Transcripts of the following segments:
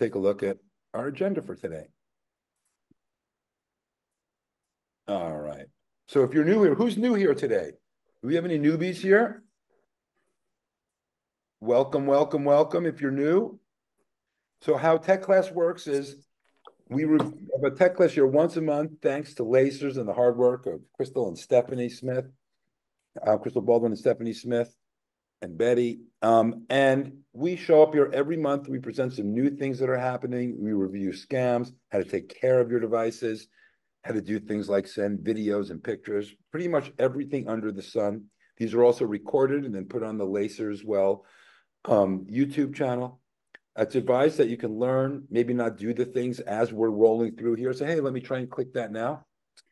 take a look at our agenda for today. All right. So if you're new here, who's new here today? Do we have any newbies here? Welcome, welcome, welcome if you're new. So how Tech Class works is we have a Tech Class here once a month, thanks to Lacers and the hard work of Crystal and Stephanie Smith, Crystal Baldwin and Stephanie Smith and Betty. And we show up here every month. We present some new things that are happening. We review scams, how to take care of your devices, how to do things like send videos and pictures, pretty much everything under the sun. These are also recorded and then put on the Lacers YouTube channel. It's advised that you can learn, maybe not do the things as we're rolling through here. Say, hey, let me try and click that now.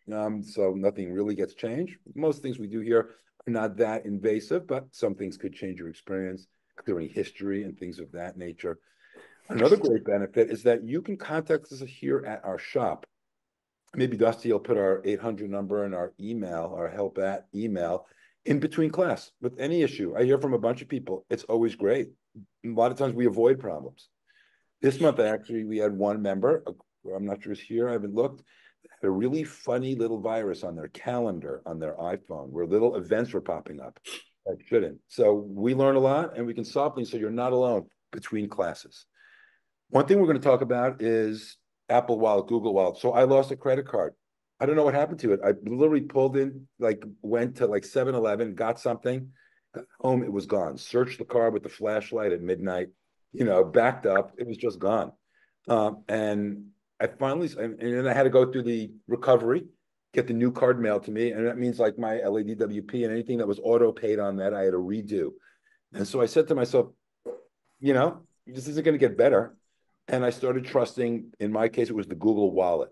So nothing really gets changed. Most things we do here are not that invasive, but some things could change your experience, clearing history and things of that nature. Another great benefit is that you can contact us here at our shop. Maybe Dusty will put our 800 number and our email, our help at email, in between class with any issue. I hear from a bunch of people. It's always great. A lot of times we avoid problems. This month, actually, we had one member, I'm not sure it's here, I haven't looked, had a really funny little virus on their calendar on their iPhone where little events were popping up that shouldn't. So we learn a lot and we can solve things so you're not alone between classes. One thing we're going to talk about is Apple Wallet, Google Wallet. So I lost a credit card. I don't know what happened to it. I literally pulled in, went to 7-Eleven, got something, got home, it was gone. Searched the car with the flashlight at midnight, backed up, it was just gone. And I finally, and then I had to go through the recovery, get the new card mailed to me. And that means my LADWP and anything that was auto paid on that, I had to redo. And so I said to myself, this isn't going to get better. And I started trusting, in my case, it was the Google Wallet,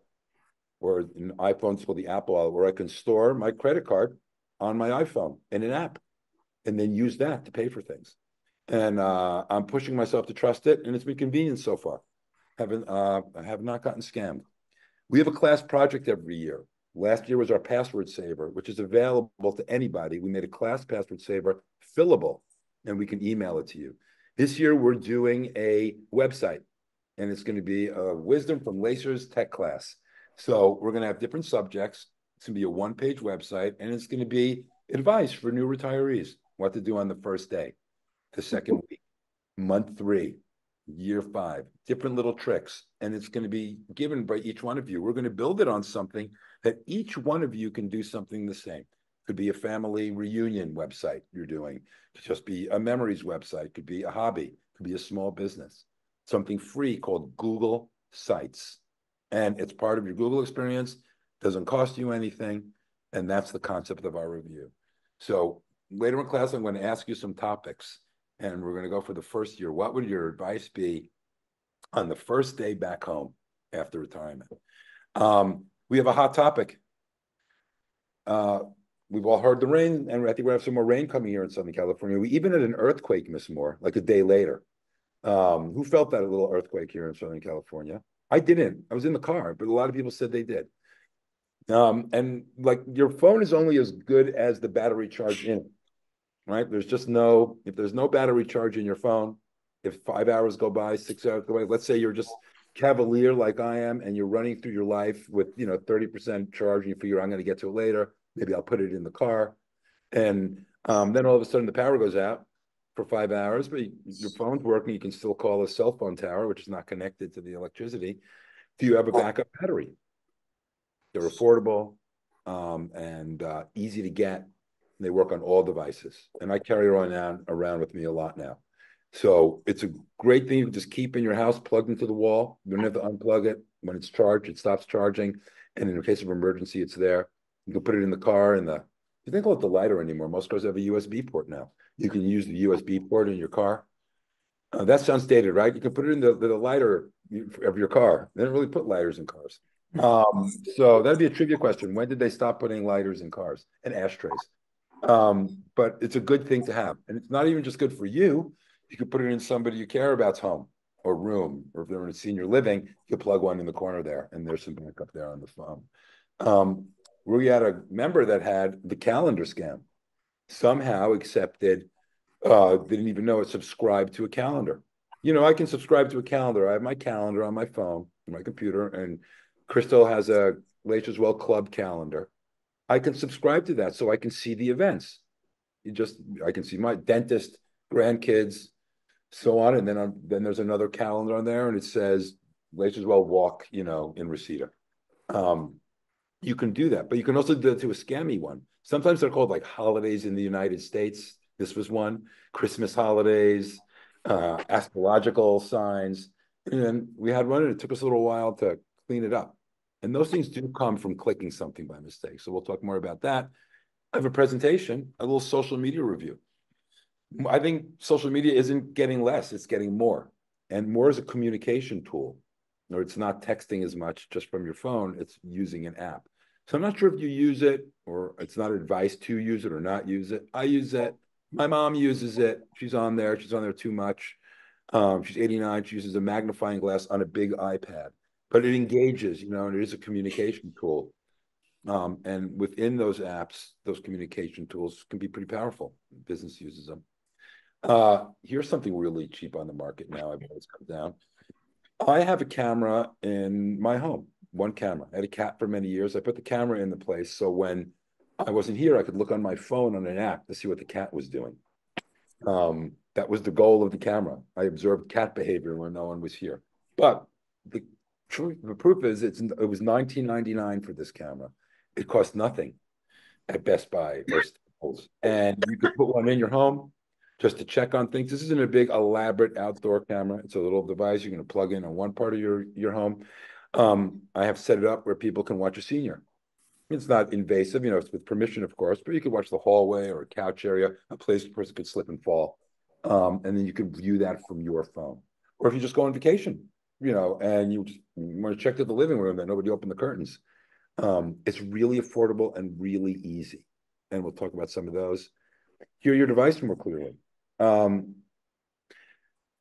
or in iPhone, it's called the Apple Wallet, where I can store my credit card on my iPhone in an app and then use that to pay for things. And I'm pushing myself to trust it, and it's been convenient so far. I have not gotten scammed. We have a class project every year. Last year was our password saver, which is available to anybody. We made a class password saver fillable, and we can email it to you. This year, we're doing a website, and it's going to be a Wisdom from Lacers Tech Class. So we're going to have different subjects. It's going to be a one-page website, and it's going to be advice for new retirees, what to do on the first day, the second week, month 3, year 5, different little tricks. And it's going to be given by each one of you. We're going to build it on something that each one of you can do something the same. Could be a family reunion website you're doing. Could just be a memories website. Could be a hobby. Could be a small business. Something free called Google Sites. And it's part of your Google experience, doesn't cost you anything, and that's the concept of our review. So later in class, I'm going to ask you some topics, and we're going to go for the first year. What would your advice be on the first day back home after retirement? We have a hot topic. We've all heard the rain, and I think we have some more rain coming here in Southern California. We even had an earthquake, Miss Moore, a day later. Who felt that a little earthquake here in Southern California? I didn't. I was in the car, but a lot of people said they did. And your phone is only as good as the battery charge in it, right? If there's no battery charge in your phone, if 5 hours go by, 6 hours go by, let's say you're just cavalier like I am, and you're running through your life with, 30% charge, and you figure I'm going to get to it later. Maybe I'll put it in the car. And then all of a sudden the power goes out for 5 hours, but your phone's working. You can still call a cell phone tower, which is not connected to the electricity. Do you have a backup battery? They're affordable and easy to get. They work on all devices. And I carry it around with me a lot now. So it's a great thing you can just keep in your house, plugged into the wall. You don't have to unplug it. When it's charged, it stops charging. And in case of emergency, it's there. You can put it in the car you think about the lighter anymore. Most cars have a USB port now. You can use the USB port in your car. That sounds dated, right? You can put it in the lighter of your car. They don't really put lighters in cars. So that'd be a trivia question. When did they stop putting lighters in cars and ashtrays? But it's a good thing to have. And it's not even just good for you. You could put it in somebody you care about's home or room, or if they're in a senior living, you could plug one in the corner there, and there's some backup there on the phone. We had a member that had the calendar scam. Somehow accepted, didn't even know it, subscribed to a calendar. I can subscribe to a calendar. I have my calendar on my phone, my computer, and Crystal has a Nature's Well Club calendar. I can subscribe to that so I can see the events. I can see my dentist, grandkids, so on, and then there's another calendar on there, and it says Nature's Well Walk, in Reseda. Um, you can do that, but you can also do it to a scammy one. Sometimes they're called like holidays in the United States. This was one, Christmas holidays, astrological signs. And then we had one, and it took us a little while to clean it up. And those things do come from clicking something by mistake. So we'll talk more about that. I have a presentation, a little social media review. I think social media isn't getting less, it's getting more. And more as a communication tool, or it's not texting as much just from your phone, it's using an app. So I'm not sure if you use it or it's not advice to use it or not use it. I use it. My mom uses it. She's on there. She's on there too much. She's 89. She uses a magnifying glass on a big iPad, but it engages, and it is a communication tool. And within those apps, those communication tools can be pretty powerful. Business uses them. Here's something really cheap on the market now. I've always come down. I have a camera in my home, one camera. I had a cat for many years. I put the camera in the place so when I wasn't here, I could look on my phone on an app to see what the cat was doing. That was the goal of the camera. I observed cat behavior when no one was here. But the proof is it was $19.99 for this camera. It cost nothing at Best Buy or Staples. And you could put one in your home just to check on things. This isn't a big elaborate outdoor camera. It's a little device you're going to plug in on one part of your home. I have set it up where people can watch a senior. It's not invasive, it's with permission, of course, but you could watch the hallway or a couch area, a place a person could slip and fall. And then you can view that from your phone. Or if you just go on vacation, and you want to check to the living room that nobody opened the curtains. It's really affordable and really easy. And we'll talk about some of those. Hear your device more clearly.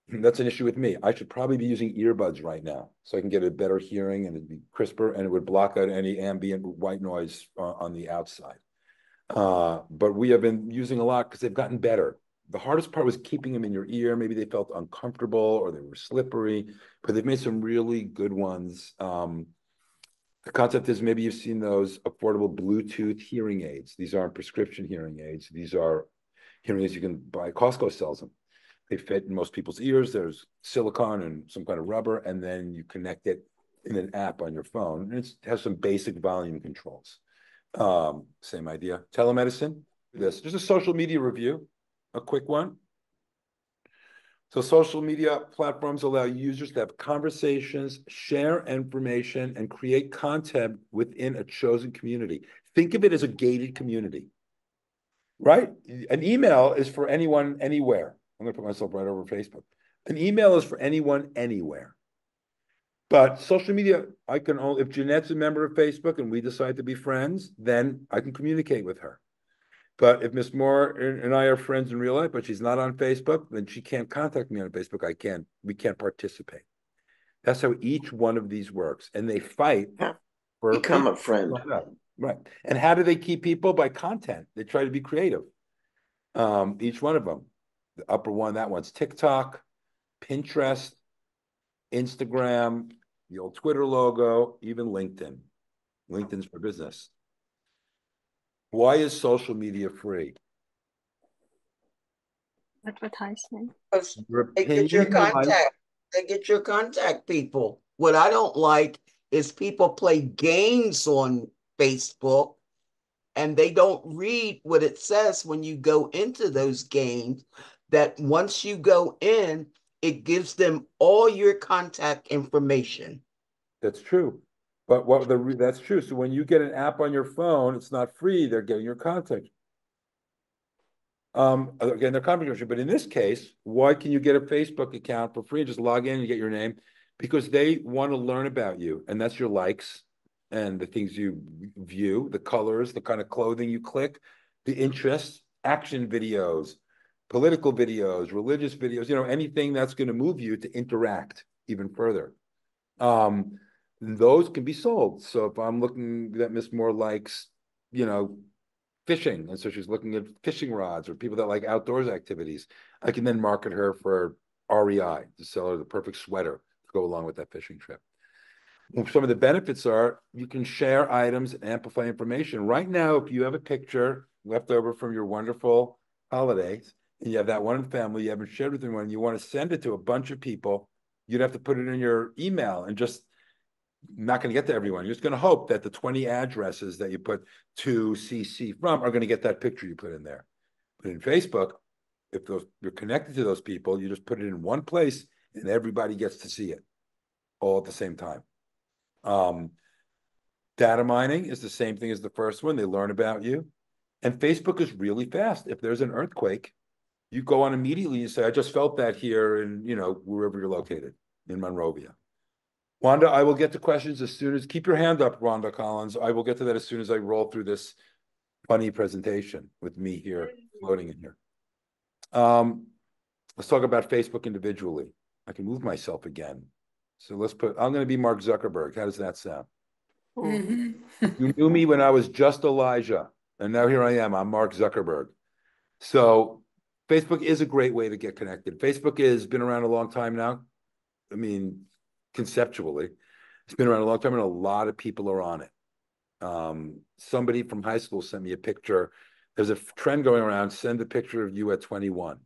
That's an issue with me. I should probably be using earbuds right now so I can get a better hearing and it'd be crisper and it would block out any ambient white noise on the outside. But we have been using a lot because they've gotten better. The hardest part was keeping them in your ear. Maybe they felt uncomfortable or they were slippery, but they've made some really good ones. The concept is maybe you've seen those affordable Bluetooth hearing aids. These aren't prescription hearing aids. These are hearing aids you can buy. Costco sells them. They fit in most people's ears. There's silicone and some kind of rubber, and then you connect it in an app on your phone. And it has some basic volume controls. Same idea. Telemedicine, this. Just a social media review, a quick one. So social media platforms allow users to have conversations, share information, and create content within a chosen community. Think of it as a gated community, right? An email is for anyone, anywhere. I'm going to put myself right over Facebook. An email is for anyone, anywhere. But social media, I can only, if Jeanette's a member of Facebook and we decide to be friends, then I can communicate with her. But if Miss Moore and I are friends in real life, but she's not on Facebook, then she can't contact me on Facebook. We can't participate. That's how each one of these works. And they fight for become people. a friend. Right. And how do they keep people? By content. They try to be creative. Each one of them. The upper one, that one's TikTok, Pinterest, Instagram, the old Twitter logo, even LinkedIn. LinkedIn's for business. Why is social media free? Advertisement. They get your contact. They get your contact people. What I don't like is people play games on Facebook and they don't read what it says when you go into those games, that once you go in, it gives them all your contact information. That's true. But that's true. So when you get an app on your phone, it's not free. They're getting your contact. Again, they're controversial, but in this case, why can you get a Facebook account for free? Just log in and get your name because they want to learn about you, and that's your likes and the things you view, the colors, the kind of clothing you click, the interests, action videos, political videos, religious videos, anything that's going to move you to interact even further. Those can be sold. So if I'm looking that Miss Moore likes, fishing, and so she's looking at fishing rods or people that like outdoors activities, I can then market her for REI to sell her the perfect sweater to go along with that fishing trip. Some of the benefits are you can share items and amplify information. Right now, if you have a picture left over from your wonderful holidays, and you have that one in the family you haven't shared with anyone, you want to send it to a bunch of people, you'd have to put it in your email and just not going to get to everyone. You're just going to hope that the 20 addresses that you put to CC from are going to get that picture you put in there. But in Facebook, if you're connected to those people, you just put it in one place and everybody gets to see it all at the same time. Data mining is the same thing as the first one. They learn about you. And Facebook is really fast. If there's an earthquake, you go on immediately and say, I just felt that here in, wherever you're located in Monrovia. Wanda, I will get to questions as soon as, keep your hand up, Wanda Collins. I will get to that as soon as I roll through this funny presentation with me here, floating in here. Let's talk about Facebook individually. I can move myself again. So I'm going to be Mark Zuckerberg. How does that sound? You knew me when I was just Elijah, and now here I am. I'm Mark Zuckerberg. So Facebook is a great way to get connected. Facebook has been around a long time now. I mean, conceptually, it's been around a long time, and a lot of people are on it. Somebody from high school sent me a picture. There's a trend going around, send a picture of you at 21.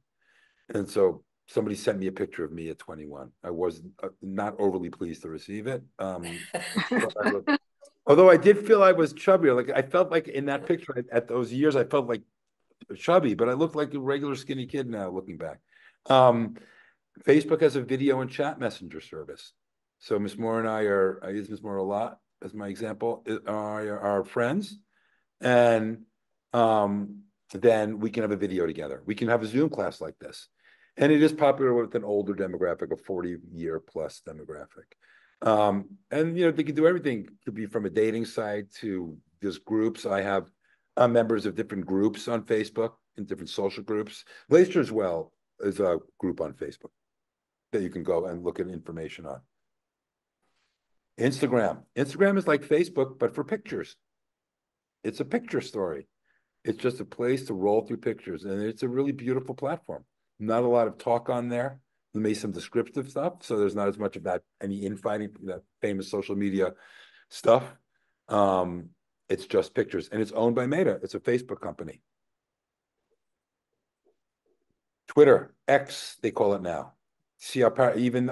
And so somebody sent me a picture of me at 21. I was not overly pleased to receive it. Although I did feel I was chubby. Like I felt like in that picture at those years, I felt like chubby, but I looked like a regular skinny kid now looking back. Facebook has a video and chat messenger service. So Miss Moore and I use Miss Moore a lot as my example, are friends. And then we can have a video together. We can have a Zoom class like this. And it is popular with an older demographic, a 40-year plus demographic. And they can do everything. It could be from a dating site to just groups. I have members of different groups on Facebook in different social groups. Glacier as well is a group on Facebook that you can go and look at information on. Instagram is like Facebook, but for pictures. It's a picture story. It's just a place to roll through pictures, and it's a really beautiful platform. Not a lot of talk on there. Maybe some descriptive stuff, so there's not as much of that any infighting, that famous social media stuff. It's just pictures, and it's owned by Meta. It's a Facebook company. Twitter, X, they call it now. See how even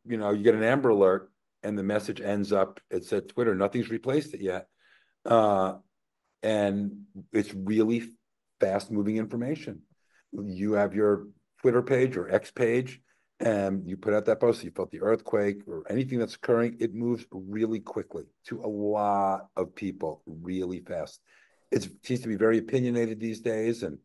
you get an Amber Alert, and the message ends up, it said Twitter, nothing's replaced it yet. And it's really fast moving information. You have your Twitter page or X page, and you put out that post, you felt the earthquake or anything that's occurring, it moves really quickly to a lot of people really fast. It seems to be very opinionated these days. And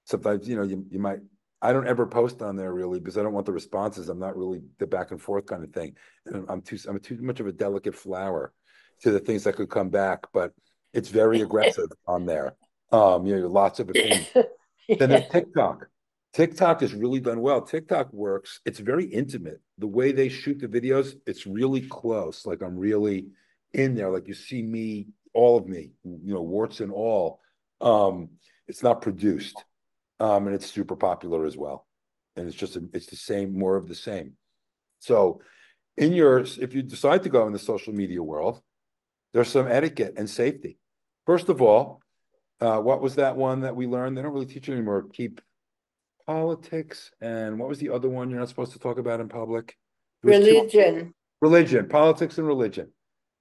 sometimes, you might, I don't ever post on there really because I don't want the responses. I'm not really the back and forth kind of thing. And I'm too much of a delicate flower to the things that could come back, but it's very aggressive on there. Lots of opinions. Then there's TikTok. TikTok has really done well. TikTok works. It's very intimate. The way they shoot the videos, it's really close. Like I'm really in there. Like you see me, all of me, warts and all. It's not produced. And it's super popular as well. And it's the same, more of the same. So if you decide to go in the social media world, there's some etiquette and safety. First of all, what was that one that we learned? They don't really teach it anymore. Keep politics, and what was the other one you're not supposed to talk about in public? Religion. Religion, politics and religion.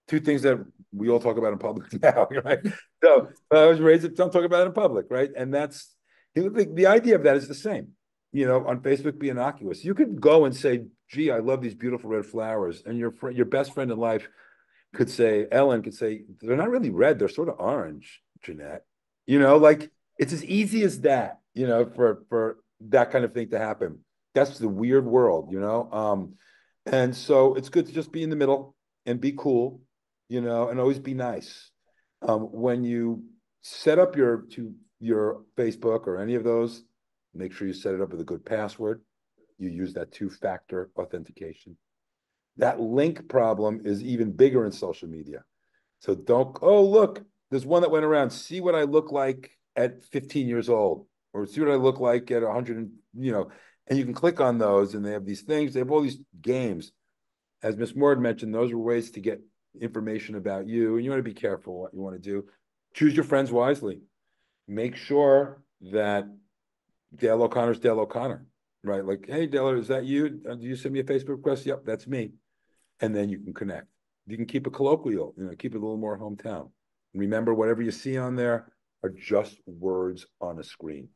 Two things that we all talk about in public now, right? So I was raised, don't talk about it in public, right? And that's, the idea of that is the same. On Facebook, be innocuous. You could go and say, gee, I love these beautiful red flowers. And your best friend in life could say, Ellen could say, they're not really red, they're sort of orange, Jeanette. Like it's as easy as that, for that kind of thing to happen. That's the weird world, and so it's good to just be in the middle and be cool, and always be nice. When you set up your Facebook or any of those, make sure you set it up with a good password. You use that two-factor authentication. That link problem is even bigger in social media. So look, there's one that went around, see what I look like at 15 years old, or see what I look like at 100, And you can click on those, and they have these things. They have all these games. As Miss Moore had mentioned, those are ways to get information about you, and you want to be careful what you want to do. Choose your friends wisely. Make sure that Dale O'Connor's Dale O'Connor, right? Like, hey, Dale, is that you? Do you send me a Facebook request? Yep, that's me. And then you can connect. You can keep it colloquial, keep it a little more hometown. Remember, whatever you see on there are just words on a screen.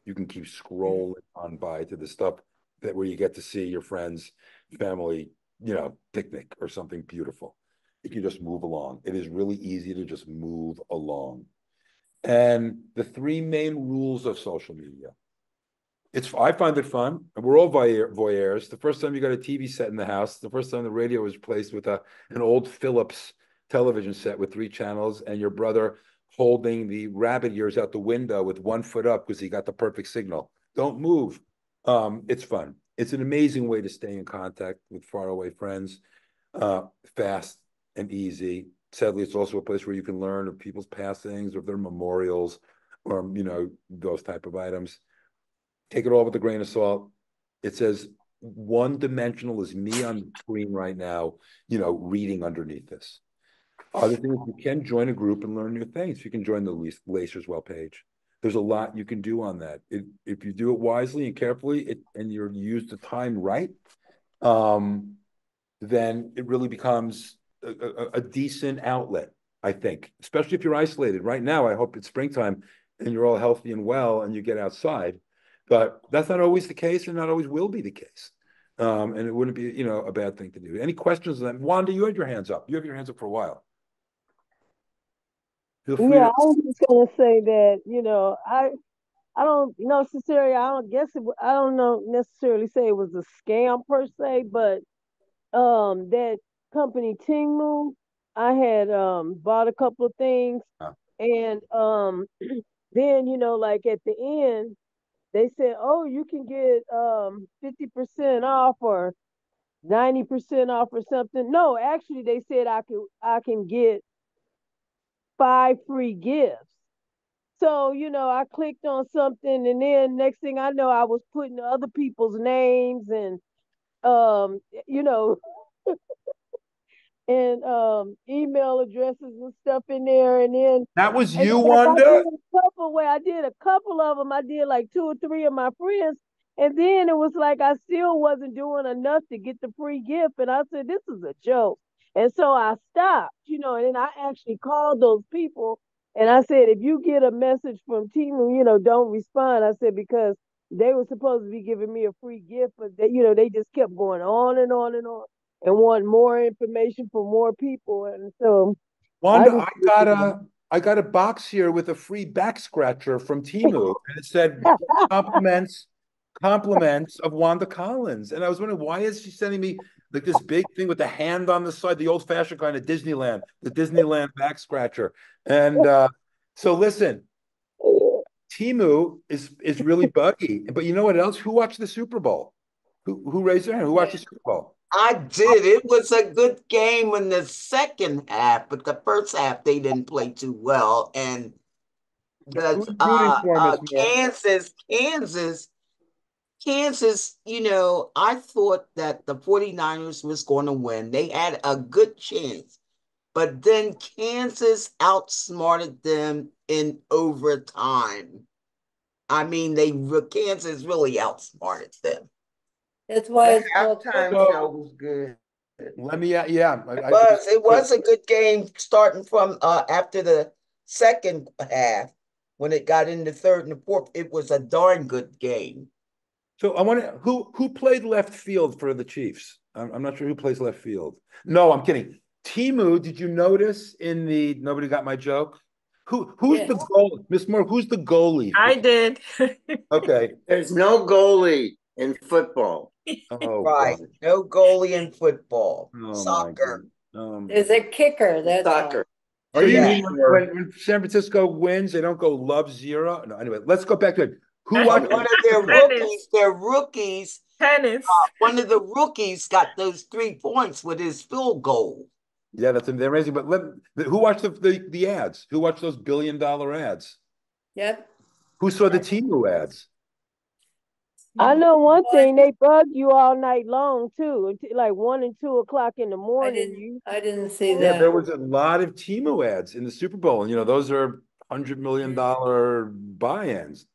You can keep scrolling on by to the stuff that where you get to see your friends, family, picnic or something beautiful. You can just move along. It is really easy to just move along. And the three main rules of social media. I find it fun. We're all voyeurs. The first time you got a TV set in the house, the first time the radio was placed with an old Philips television set with 3 channels, and your brother holding the rabbit ears out the window with 1 foot up because he got the perfect signal. Don't move. It's fun. It's an amazing way to stay in contact with faraway friends, fast and easy. Sadly, it's also a place where you can learn of people's passings, or if they're memorials, or those type of items. Take it all with a grain of salt. It says one-dimensional is me on the screen right now, reading underneath this. Other thing is you can join a group and learn new things. You can join the Lacerswell page. There's a lot you can do on that. If you do it wisely and carefully, and you use the time right, then it really becomes a decent outlet, I think, especially if you're isolated. Right now, I hope it's springtime and you're all healthy and well and you get outside. But that's not always the case, and not always will be the case. And it wouldn't be, a bad thing to do. Any questions on that? Wanda, you had your hands up. You have your hands up for a while. Feel free Yeah, to. I was just gonna say that, I don't necessarily, I don't know necessarily say it was a scam per se, but that company Temu, I had bought a couple of things, and then like at the end they said, oh, you can get 50% off or 90% off or something. No, actually they said I can get 5 free gifts. So, I clicked on something, and then next thing I know, I was putting other people's names and um, you know, and email addresses and stuff in there. And then That was and you, like Wanda? I did a couple of them. I did like 2 or 3 of my friends. And then it was like I still wasn't doing enough to get the free gift. And I said, this is a joke. And so I stopped, and then I actually called those people and I said, if you get a message from Timu, don't respond. I said, because they were supposed to be giving me a free gift, but they just kept going on and on and on and want more information from more people. And so I Wanda, just I got a box here with a free back scratcher from Timu, and it said compliments of Wanda Collins. And I was wondering, why is she sending me like this big thing with the hand on the side, the old-fashioned kind of Disneyland, the Disneyland back scratcher? And so listen, Timu is really buggy. But you know what else? Who watched the Super Bowl? Who raised their hand? Who watched the Super Bowl? I did. It was a good game in the second half, but the first half they didn't play too well. And the Who's rooting for Miss Moore? Kansas, I thought that the 49ers was going to win. They had a good chance, but then Kansas outsmarted them in overtime. I mean, Kansas really outsmarted them. That's why it's called Halftime So show was good. let me, yeah, It was a good game starting from after the second half. When it got in the third and the fourth, it was a darn good game. So I want to who played left field for the Chiefs? I'm not sure who plays left field. No, I'm kidding. Timu, did you notice in the nobody got my joke? Who's Yes. the goal? Miss Moore, who's the goalie? I did. Okay. There's no goalie in football. Oh Right. God. No goalie in football. Oh Soccer. my God. There's a kicker. That's Soccer. Are you Yeah. mean when San Francisco wins, they don't go love zero? No, anyway, let's go back to it. Who One watched of their rookies, Tennis. one of the rookies got those 3 points with his field goal. Yeah, that's amazing. But who watched the ads? Who watched those $1 billion ads? Yep. Who saw the Timu ads? I know one thing, they bug you all night long too, until like 1 and 2 o'clock in the morning. I didn't see Yeah, there that. was a lot of Temu ads in the Super Bowl, and those are $100 million buy-ins.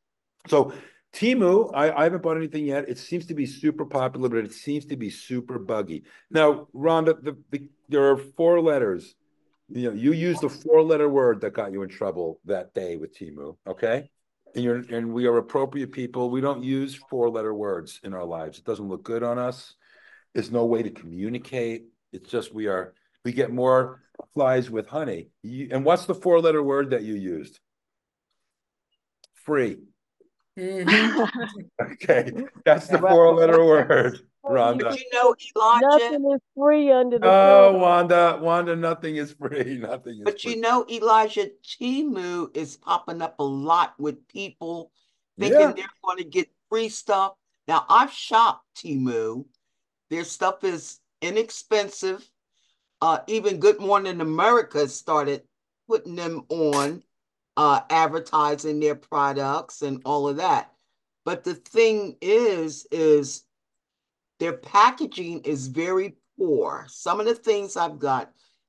So Temu, I haven't bought anything yet. It seems to be super popular, but it seems to be super buggy. Now, Rhonda, there are 4 letters. You used the 4-letter word that got you in trouble that day with Temu, okay? And we are appropriate people. We don't use 4-letter words in our lives. It doesn't look good on us. There's no way to communicate. It's just we get more flies with honey. And what's the 4-letter word that you used? Free. Okay, that's the Right. 4-letter word, But Rhonda. Elijah, Nothing is free under the Oh, sun. Wanda, nothing is free. Nothing is but free. Elijah, Timu is popping up a lot with people thinking Yeah. they're going to get free stuff. Now, I've shopped Timu. Their stuff is inexpensive. Even Good Morning America started putting them on, advertising their products and all of that. But the thing is their packaging is very poor. Some of the things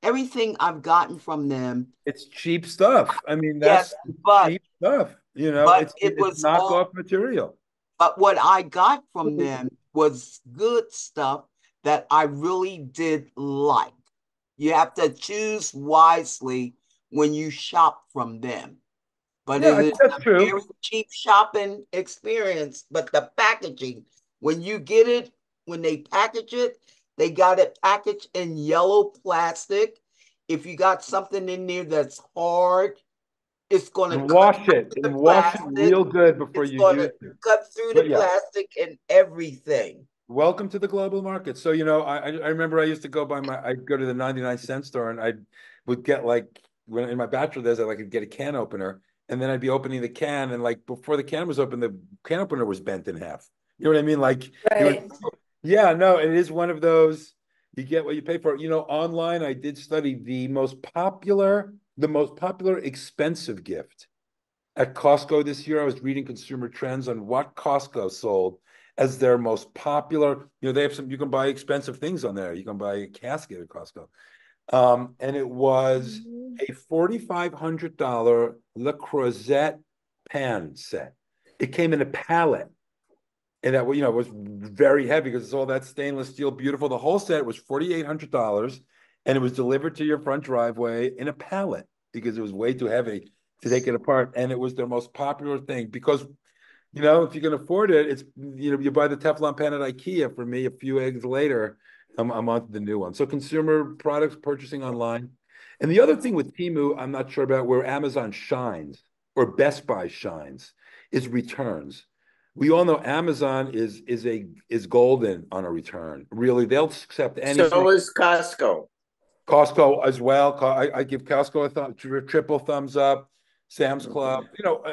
everything I've gotten from them, It's cheap stuff. I mean, yes, that's but cheap stuff. it It's was all. knockoff material. But what I got from them was good stuff that I really did like. You have to choose wisely when you shop from them. But Yeah, it I think is that's a true. very cheap shopping experience. But the packaging, when you get it, when they package it, they got it packaged in yellow plastic. If you got something in there that's hard, it's going to And cut wash it through and the wash it plastic. real good before It's you going to use it. cut through the But yeah, plastic and everything. welcome to the global market. So, I remember I used to I'd go to the 99-cent store and I would get like, when in my bachelor days, I could get a can opener and then I'd be opening the can and like before the can was open, the can opener was bent in half. You know what I mean? Like Right. yeah, no, it is one of those, you get what you pay for. Online, I did study the most popular expensive gift at Costco this year. I was reading consumer trends on what Costco sold as their most popular. They have you can buy expensive things on there. You can buy a casket at Costco. And it was a $4,500 Le Creuset pan set. It came in a pallet. And that was very heavy because it's all that stainless steel, beautiful. The whole set was $4,800, and it was delivered to your front driveway in a pallet because it was way too heavy to take it apart. And it was their most popular thing because if you can afford it, it's you buy the Teflon pan at IKEA. For me, a few eggs later, I'm on to the new one. So consumer products purchasing online, and the other thing with Temu, I'm not sure about where Amazon shines or Best Buy shines, is returns. We all know Amazon is golden on a return. Really, they'll accept anything. So is Costco. Costco as well. I give Costco a triple thumbs up. Sam's Club,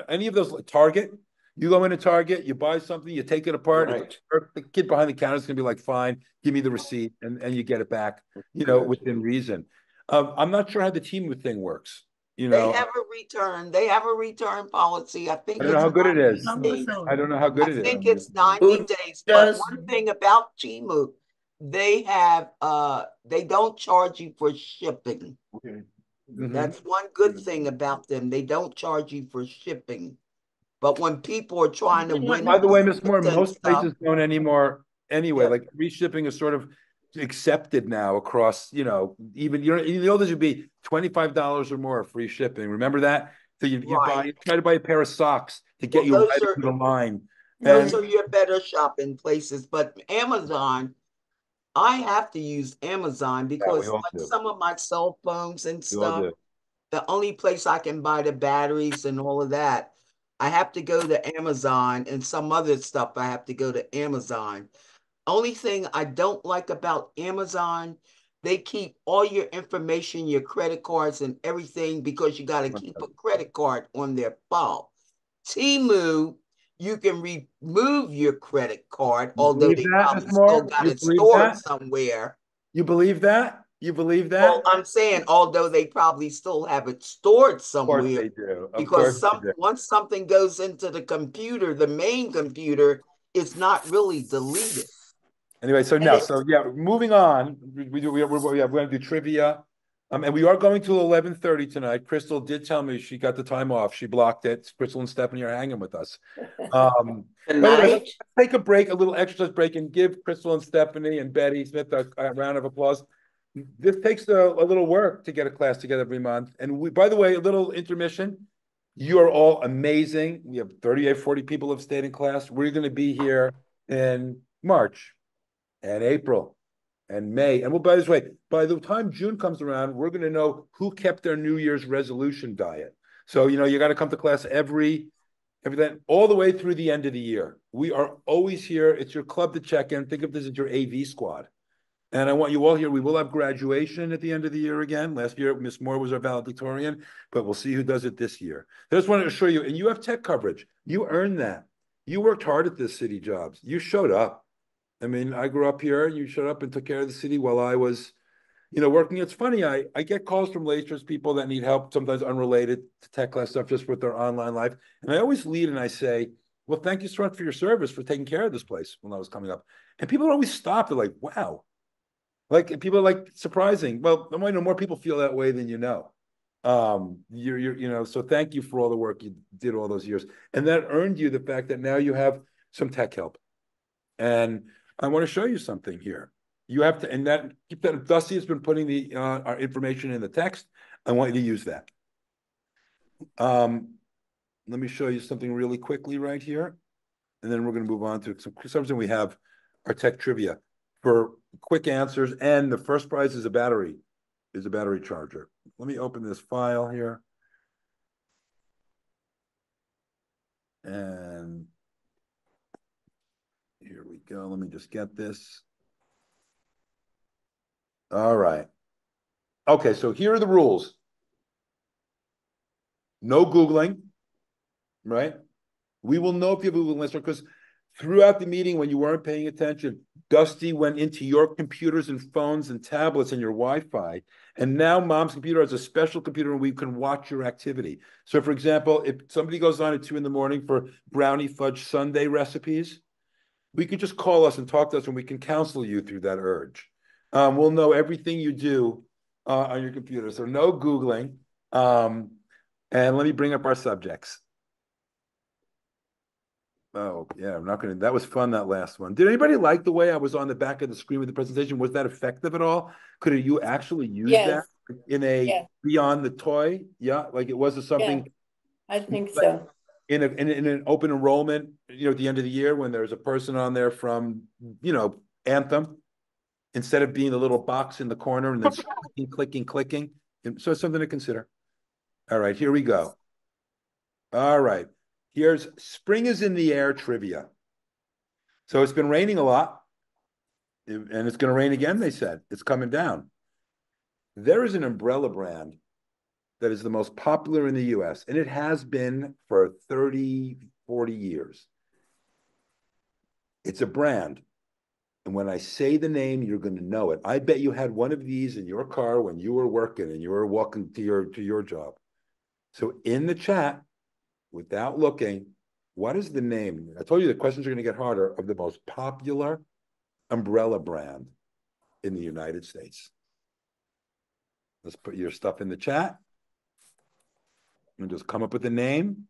any of those. Target. You go into Target, you buy something, you take it apart. Right. The kid behind the counter is going to be like, "Fine, give me the receipt," and you get it back. Good. Within reason. I'm not sure how the Temu thing works. They have a return. They have a return policy. I I think don't know it's how good it 90 is. days. I don't know how good I it is. think it's 90 Who days. But does? one thing about Timu, they have they don't charge you for shipping. Mhm. That's one good thing about them. They don't charge you for shipping. But when people are trying to win By the way, Miss Moore, and most stuff, places don't anymore anyway. yeah, Like free shipping is sort of accepted now across, even the others would be $25 or more free shipping. Remember that? So you right. try to buy a pair of socks to get Well, you right over the line. those And are your better shopping places. But Amazon, I have to use Amazon yeah, we because all like do. some of my cell phones and We all stuff, do. the only place I can buy the batteries and all of that, I have to go to Amazon, and some other stuff I have to go to Amazon. Only thing I don't like about Amazon, they keep all your information, your credit cards and everything because you got to keep a credit card on their file. Temu, you can remove your credit card, You although believe they that, probably Miss still Moore? got You it believe stored that? somewhere. You believe that? You believe Well, that? I'm saying, although they probably still have it stored Of course somewhere, they do. Of because course they do. once something goes into the computer, the main computer, it's not really deleted. Anyway, so moving on. We're going to do trivia. And we are going to 11:30 tonight. Crystal did tell me she got the time off. She blocked it. Crystal and Stephanie are hanging with us. Tonight? Take a break, a little exercise break, and give Crystal and Stephanie and Betty Smith a round of applause. This takes a little work to get a class together every month. And by the way, a little intermission. You are all amazing. We have 38, 40 people have stayed in class. We're going to be here in March and April and May. And by this way, by the time June comes around, we're going to know who kept their New Year's resolution diet. So, you got to come to class everything all the way through the end of the year. We are always here. It's your club to check in. Think of this as your AV squad. And I want you all here. We will have graduation at the end of the year again. Last year, Miss Moore was our valedictorian, but we'll see who does it this year. I just wanted to show you, and you have tech coverage. You earned that. You worked hard at this city jobs. You showed up. I mean, I grew up here. You showed up and took care of the city while I was, working. It's funny. I get calls from Lacer's people that need help, sometimes unrelated to tech class stuff, just with their online life. And I always lead and I say, well, thank you so much for your service, for taking care of this place when I was coming up. And people always stop. They're like, wow. Like, people are like, surprising. Well, I know more people feel that way than you know. So thank you for all the work you did all those years. And that earned you the fact that now you have some tech help. And I want to show you something here. You have to, and that keep that. Dusty has been putting the our information in the text. I want you to use that. Let me show you something really quickly right here, and then we're going to move on to something. We have our tech trivia for quick answers, and the first prize is a battery charger. Let me open this file here, and here we go. Let me just get this. All right. Okay, so here are the rules. No Googling, right? We will know if you have a Google List because throughout the meeting, when you weren't paying attention, Dusty went into your computers and phones and tablets and your Wi-Fi. And now Mom's computer has a special computer and we can watch your activity. So for example, if somebody goes on at 2 in.the morning for brownie fudge sundae recipes, we can just call us and talk to us and we can counsel you through that urge. We'll know everything you do on your computer. So no Googling. And let me bring up our subjects. Oh, yeah, I'm not going to. That was fun, that last one. Did anybody like the way I was on the back of the screen with the presentation? Was that effective at all? Could you actually use that in a beyond the toy? Yeah, like it was something. Yeah, I think so. In an open enrollment, at the end of the year when there's a person on there from, Anthem, instead of being the little box in the corner and then clicking. So it's something to consider. All right, here we go. All right. Here's spring is in the air trivia. So it's been raining a lot, and it's going to rain again, they said. It's coming down. There is an umbrella brand that is the most popular in the U.S., and it has been for 30, 40 years. It's a brand, and when I say the name, you're going to know it. I bet you had one of these in your car when you were working and you were walking to your job. So in the chat, without looking, what is the name? I told you the questions are going to get harder of the most popular umbrella brand in the United States. Let's put your stuff in the chat and just come up with a name.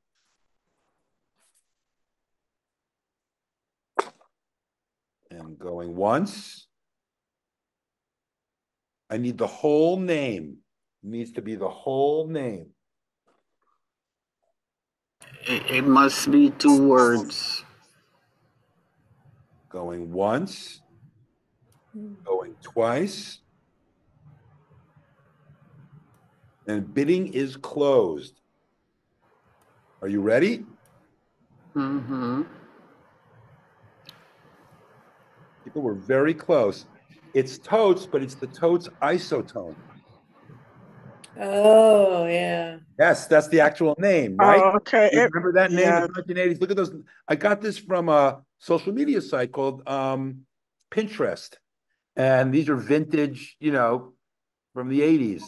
And going once. I need the whole name. It needs to be the whole name. It must be 2 words. Going once. Going twice. And bidding is closed. Are you ready? Mm-hmm. People were very close. It's Totes, but it's the Totes Isotone. Oh, yeah. Yes, that's the actual name, right? Oh, okay. You remember that name Yeah. in the 1980s? Look at those. I got this from a social media site called Pinterest. And these are vintage, from the 80s.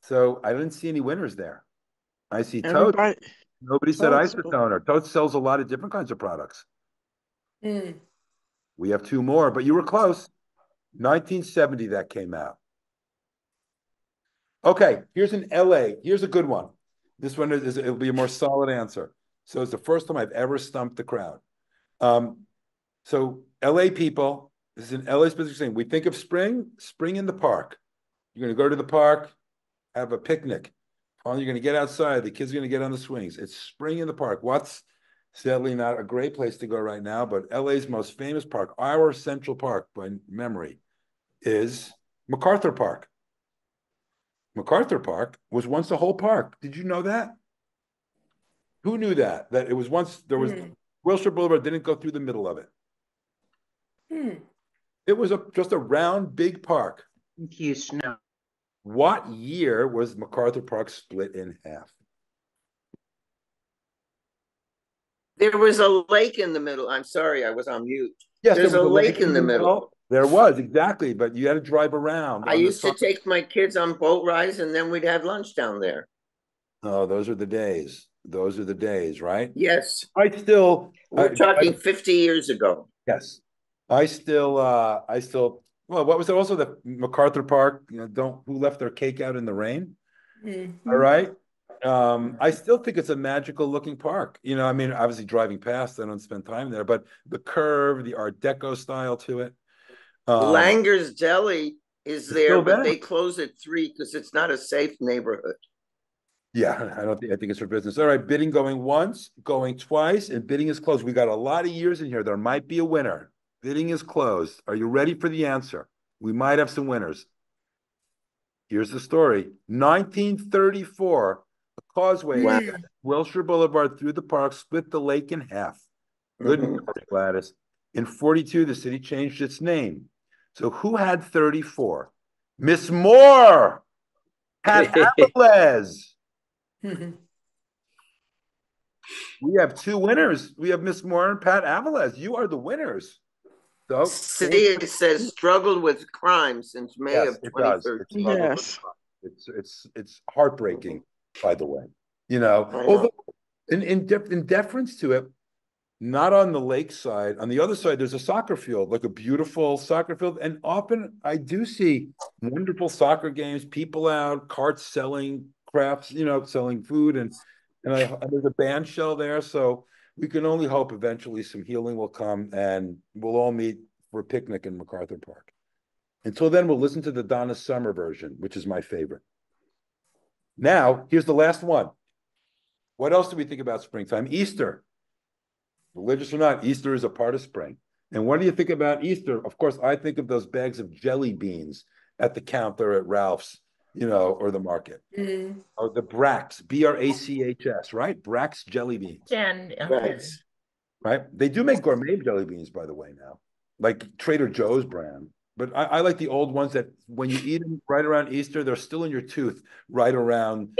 So I didn't see any winners there. I see Totes. Everybody, Nobody said Totes. Isotone. Totes sells a lot of different kinds of products. Mm. We have two more, but you were close. 1970 that came out. Okay, here's an LA. Here's a good one. This one it'll be a more solid answer. So it's the first time I've ever stumped the crowd. So LA people, this is an LA specific thing. We think of spring in the park. You're going to go to the park, have a picnic. You're going to get outside. The kids are going to get on the swings. It's spring in the park. What's sadly not a great place to go right now, but LA's most famous park, our Central Park by memory, is MacArthur Park. MacArthur Park was once a whole park. Did you know that? Who knew that? That it was once, there was, Wilshire Boulevard didn't go through the middle of it. It was just a round, big park. Houston. No. What year was MacArthur Park split in half? There was a lake in the middle. I'm sorry, I was on mute. Yes, There's there was a lake in the middle. There was, exactly, but you had to drive around. I used to take my kids on boat rides and then we'd have lunch down there. Oh, those are the days. Those are the days, right? Yes. We're talking 50 years ago. Yes. I still, well, what was it also the MacArthur Park, who left their cake out in the rain? All right. I still think it's a magical looking park. I mean, obviously driving past, I don't spend time there, but the curve, the Art Deco style to it. Langer's Deli is there, but they close at 3 because it's not a safe neighborhood. Yeah, I think it's for business. All right, bidding going once, going twice, and bidding is closed. We got a lot of years in here. There might be a winner. Bidding is closed. Are you ready for the answer? We might have some winners. Here's the story. 1934, a causeway, Wilshire Boulevard through the park, split the lake in half. Good memory, Gladys. In 42, the city changed its name. So who had 34? Miss Moore! Pat Aviles! We have two winners. We have Miss Moore and Pat Aviles. You are the winners. So city, it says struggled with crime since May of 2013. Yes. It's heartbreaking, by the way. Although in deference to it, not on the lakeside. On the other side, there's a soccer field, like a beautiful soccer field. And often I do see wonderful soccer games, people out, carts selling crafts, selling food. And there's a band shell there. So we can only hope eventually some healing will come and we'll all meet for a picnic in MacArthur Park. Until then, we'll listen to the Donna Summer version, which is my favorite. Now, here's the last one. What else do we think about springtime? Easter. Religious or not, Easter is a part of spring. And what do you think about Easter? Of course, I think of those bags of jelly beans at the counter at Ralph's, or the market. Or the Brach's, Brachs, right? Brach's jelly beans. Right? They do make gourmet jelly beans, by the way, now, like Trader Joe's brand. But I like the old ones that when you eat them right around Easter, they're still in your tooth right around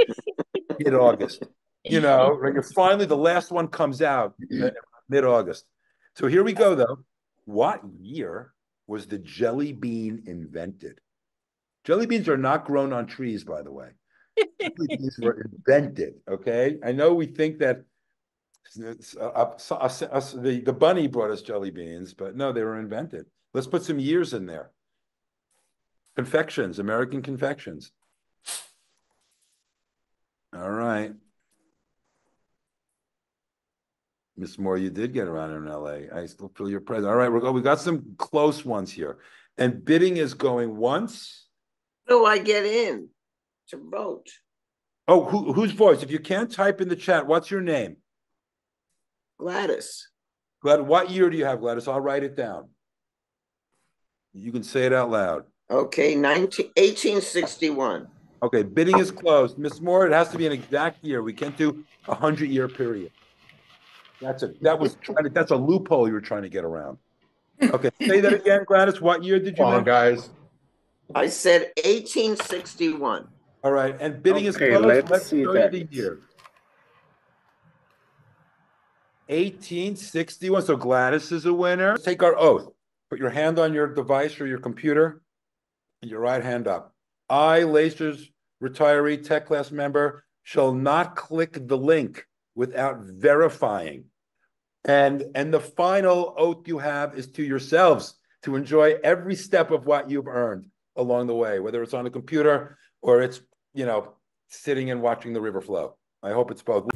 mid-August. Like finally the last one comes out mid-August. So here we go, though. What year was the jelly bean invented? Jelly beans are not grown on trees, by the way. Jelly beans were invented, okay? I know we think that the bunny brought us jelly beans, but no, they were invented. Let's put some years in there. Confections, American confections. All right. Miss Moore, you did get around in LA. I still feel your presence. All right, we got some close ones here. And bidding is going once. Do I get in to vote? Oh, whose voice? If you can't type in the chat, what's your name? Gladys. What year do you have, Gladys? I'll write it down. You can say it out loud. Okay, 1861. Okay, bidding is closed. Miss Moore, it has to be an exact year. We can't do a 100-year period. That's a loophole you were trying to get around. Okay, say that again, Gladys. What year did you make? Guys. I said 1861. All right, and bidding is closed. Let's see show you the year. 1861. So Gladys is a winner. Let's take our oath. Put your hand on your device or your computer and your right hand up. I, Lacers retiree tech class member, shall not click the link without verifying And the final oath you have is to yourselves to enjoy every step of what you've earned along the way, whether it's on a computer or it's, sitting and watching the river flow. I hope it's both.